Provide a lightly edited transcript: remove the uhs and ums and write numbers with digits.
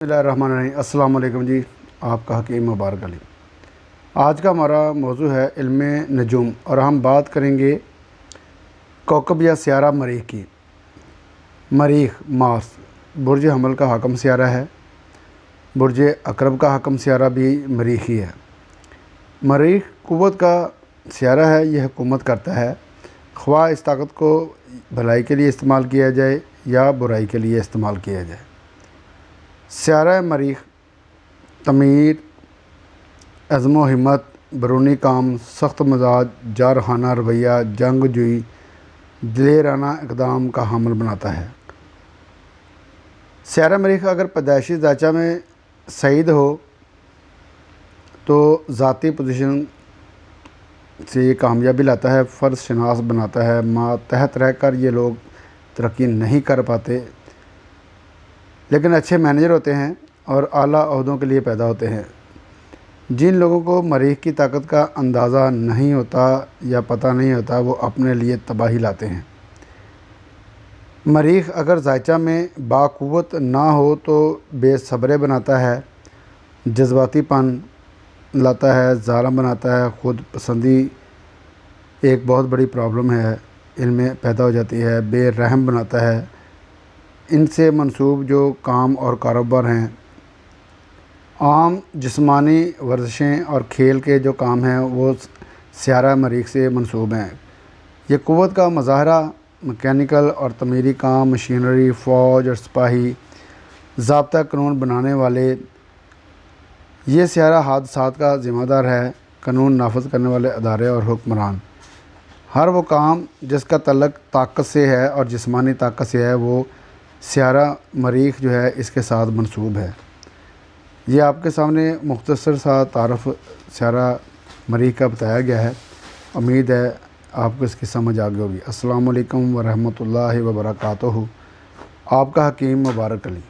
बिस्मिल्लाहिर्रहमानिर्रहीम। अस्सलाम वालेकुम जी। आपका हकीम मुबारक अली। आज का हमारा मौजू है इल्मे नजूम और हम बात करेंगे कौकब या सियारा मरीख की। मरीख मास बुर्ज हमल का हाकम सियारा है। बुर्ज अकरब का हाकम सियारा भी मरीख ही है। मरीख क़ुव्वत का सियारा है। यह हुकूमत करता है, ख्वाह इस ताकत को भलाई के लिए इस्तेमाल किया जाए या बुराई के लिए इस्तेमाल किया जाए। सियारा मरीख तमीर, अज़्म व हिम्मत, बरूनी काम, सख्त मजाज, जारहाना रवैया, जंगजुई, दिलेराना इक़दाम का हामिल बनाता है। सियारा मरीख अगर पैदाइशी ज़ायचा में सईद हो तो ज़ाती पोजीशन से ये कामयाबी लाता है, फ़र्ज शनास बनाता है। मातहत रहकर ये लोग तरक्की नहीं कर पाते, लेकिन अच्छे मैनेजर होते हैं और आला ओहदों के लिए पैदा होते हैं। जिन लोगों को मरीख की ताकत का अंदाज़ा नहीं होता या पता नहीं होता, वो अपने लिए तबाही लाते हैं। मरीख अगर ज़ायचा में बाक़ुव्वत ना हो तो बेसब्रे बनाता है, जज्बातीपन लाता है, ज़ालिम बनाता है। ख़ुद पसंदी एक बहुत बड़ी प्रॉब्लम है, इनमें पैदा हो जाती है। बेरहम बनाता है। इनसे मंसूब जो काम और कारोबार हैं, आम जिस्मानी वर्जिशें और खेल के जो काम हैं, वो सियारा मरीख से मंसूब हैं। ये क़ुव्वत का मज़ाहरा मैकेनिकल और तमीरी काम, मशीनरी, फ़ौज और सिपाही, ज़ाब्ता कानून बनाने वाले, ये सियारा हादसात का ज़िम्मेदार है। कानून नाफिज करने वाले अदारे और हुक्मरान, हर वो काम जिसका तल्लुक़ ताकत से है और जिस्मानी ताकत से है, वो सियारा मरीख जो है इसके साथ मंसूब है। ये आपके सामने मुख्तसर सा तारफ़ सियारा मरीख का बताया गया है। उम्मीद है आपको इसकी समझ आ गई होगी। अस्सलामु अलैकुम व रहमतुल्लाहि व बरकातुहू। आपका हकीम मुबारक अली।